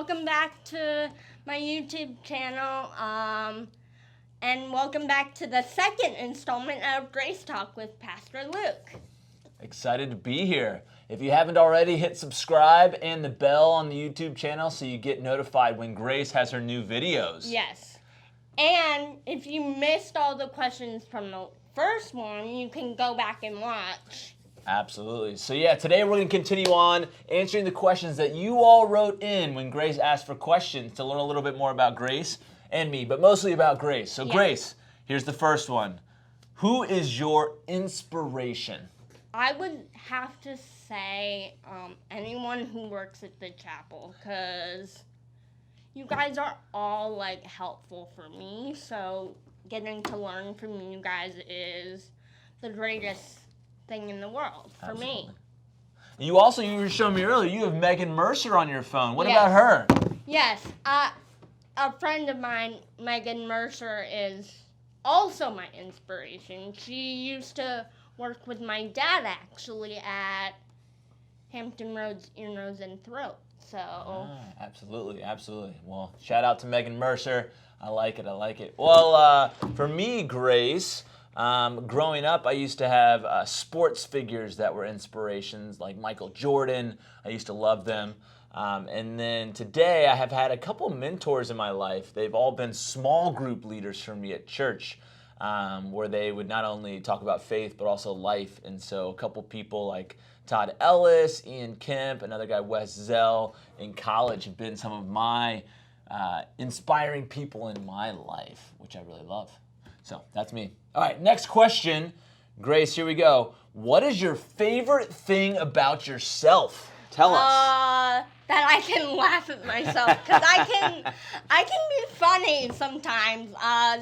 welcome back to my YouTube channel. And welcome back to the second installment of Grace Talk with Pastor Luke. Excited to be here. If you haven't already, hit subscribe and the bell on the YouTube channel so you get notified when Grace has her new videos. Yes. And if you missed all the questions from the first one, you can go back and watch. Absolutely. So yeah, today we're going to continue on answering the questions that you all wrote in when Grace asked for questions to learn a little bit more about Grace and me, but mostly about Grace. So Grace, here's the first one. Who is your inspiration? I would have to say anyone who works at the chapel, because you guys are all like helpful for me. So getting to learn from you guys is the greatest thing in the world for me. You were showing me earlier, you have Megan Mercer on your phone. What Yes. about her? Yes, a friend of mine, Megan Mercer, is also my inspiration. She used to work with my dad actually at Hampton Roads Ear, Nose, and Throat. So Absolutely. Well, shout out to Megan Mercer. I like it. Well, for me, Grace, growing up, I used to have sports figures that were inspirations, like Michael Jordan. I used to love them. And then today, I have had a couple mentors in my life. They've all been small group leaders for me at church, where they would not only talk about faith, but also life. And so a couple people like Todd Ellis, Ian Kemp, another guy, Wes Zell, in college have been some of my inspiring people in my life, which I really love. So that's me. All right, next question. Grace, here we go. What is your favorite thing about yourself? Tell us. That I can laugh at myself, because I can be funny sometimes.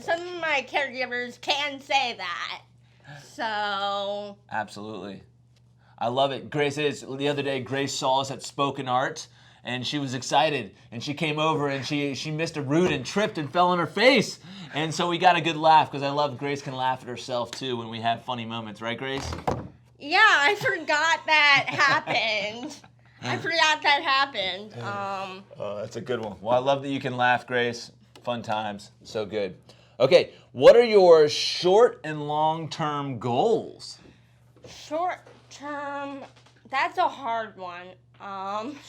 Some of my caregivers can say that. So Absolutely. I love it. The other day, Grace saw us at Spoken Art, and she was excited. And she came over, and she missed a root and tripped and fell on her face. And so we got a good laugh, because I love Grace can laugh at herself, too, when we have funny moments. Right, Grace? yeah, I forgot that happened. Oh, that's a good one. Well, I love that you can laugh, Grace. Fun times. So good. Okay, what are your short and long-term goals? Short term, that's a hard one.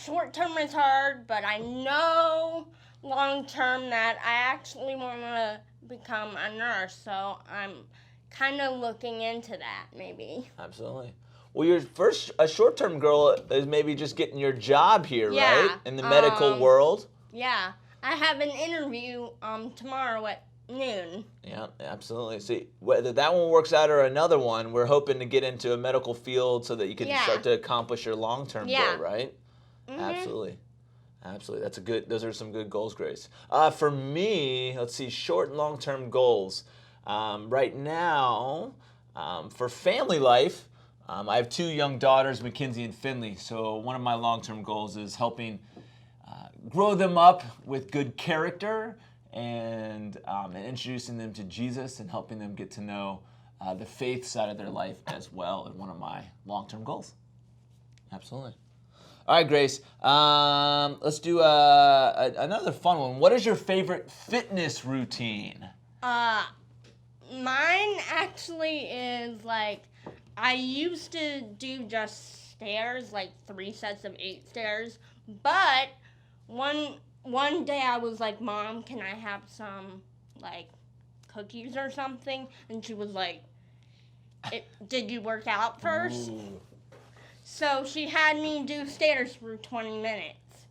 Short term is hard, but I know long term that I actually want to become a nurse, so I'm kind of looking into that, maybe. Absolutely. Well, a short-term goal is maybe just getting your job here, Yeah, right? In the medical world. Yeah, I have an interview tomorrow at noon. Yeah, absolutely. See, whether that one works out or another one, we're hoping to get into a medical field so that you can start to accomplish your long-term goal, right? Mm-hmm. Absolutely. Those are some good goals, Grace. For me, let's see, short and long-term goals. Right now, for family life, I have two young daughters, Mackenzie and Finley. So one of my long-term goals is helping grow them up with good character and introducing them to Jesus and helping them get to know the faith side of their life as well, and one of my long-term goals. Absolutely. All right, Grace, let's do another fun one. What is your favorite fitness routine? Mine actually is like, I used to do just stairs, like 3 sets of 8 stairs, but one day I was like, Mom, can I have some, like, cookies or something? And she was like, did you work out first? Ooh. So she had me do stairs for 20 minutes.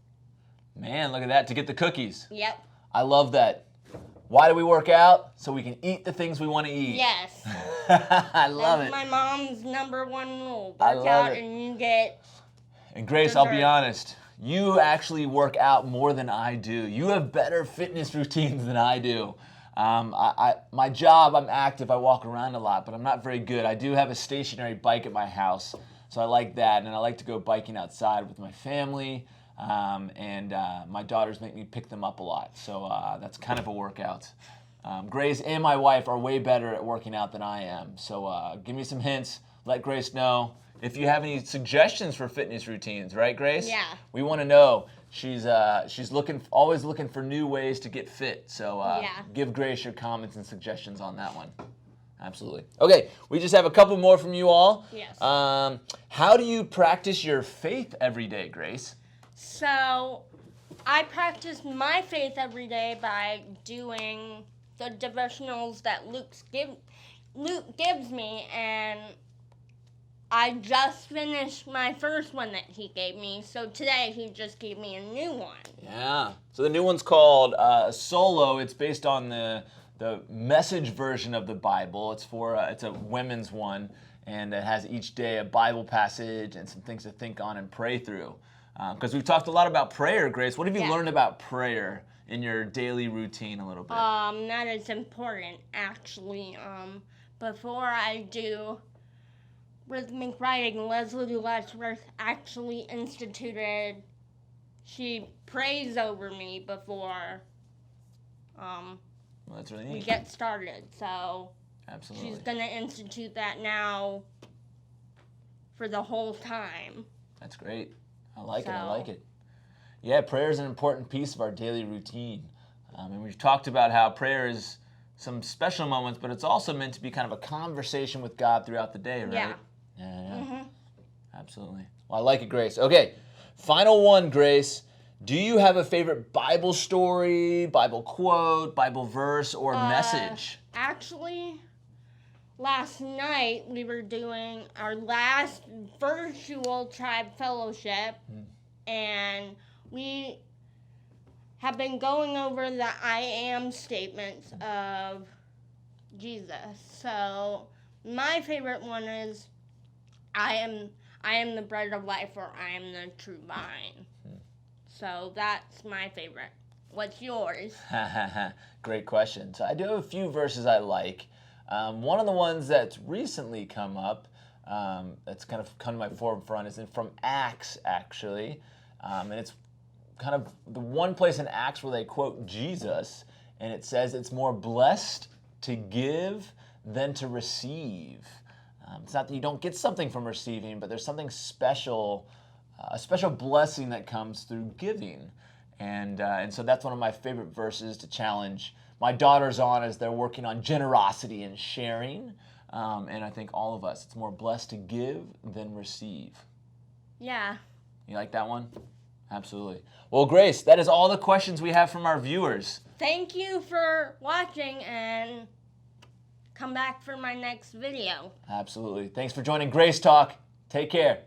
Man, look at that, to get the cookies. Yep. I love that. Why do we work out? So we can eat the things we want to eat. Yes. I love That's it. my mom's number one rule. I Work love out it. and you get And Grace, I'll be dessert. honest, you actually work out more than I do. You have better fitness routines than I do. My job, I'm active, I walk around a lot, but I'm not very good. I do have a stationary bike at my house, so I like that, and I like to go biking outside with my family, and my daughters make me pick them up a lot, so that's kind of a workout. Grace and my wife are way better at working out than I am, so give me some hints, let Grace know, if you have any suggestions for fitness routines, right, Grace? Yeah. We want to know. She's always looking for new ways to get fit. So Yeah. give Grace your comments and suggestions on that one. Absolutely. Okay, we just have a couple more from you all. Yes. How do you practice your faith every day, Grace? So, I practice my faith every day by doing the devotionals that Luke gives me, and I just finished my first one that he gave me, so today he just gave me a new one. Yeah. So the new one's called Solo. It's based on the Message version of the Bible. It's a women's one, and it has each day a Bible passage and some things to think on and pray through. Because we've talked a lot about prayer, Grace. What have you learned about prayer in your daily routine a little bit? That is important, actually. Before I do rhythmic writing, Leslie Letchworth actually instituted, she prays over me before Well, that's really we neat. get started. So Absolutely. she's going to institute that now for the whole time. That's great. I like it. I So- like it. Yeah, prayer is an important piece of our daily routine. And we've talked about how prayer is some special moments, but it's also meant to be kind of a conversation with God throughout the day, right? Yeah. Yeah. Absolutely. Well, I like it, Grace. Okay, final one, Grace. Do you have a favorite Bible story, Bible quote, Bible verse, or message? Actually, last night we were doing our last virtual tribe fellowship, and we have been going over the I am statements of Jesus. So my favorite one is I am the bread of life, or I am the true vine. So that's my favorite. What's yours? Great question. So I do have a few verses I like. One of the ones that's recently come up, that's kind of come to my forefront, is from Acts, actually. And it's kind of the one place in Acts where they quote Jesus, and it says it's more blessed to give than to receive. It's not that you don't get something from receiving, but there's something special, a special blessing that comes through giving. And so that's one of my favorite verses to challenge my daughters on as they're working on generosity and sharing. And I think all of us, it's more blessed to give than receive. Yeah. You like that one? Absolutely. Well, Grace, that is all the questions we have from our viewers. Thank you for watching, and come back for my next video. Absolutely. Thanks for joining Grace Talk. Take care.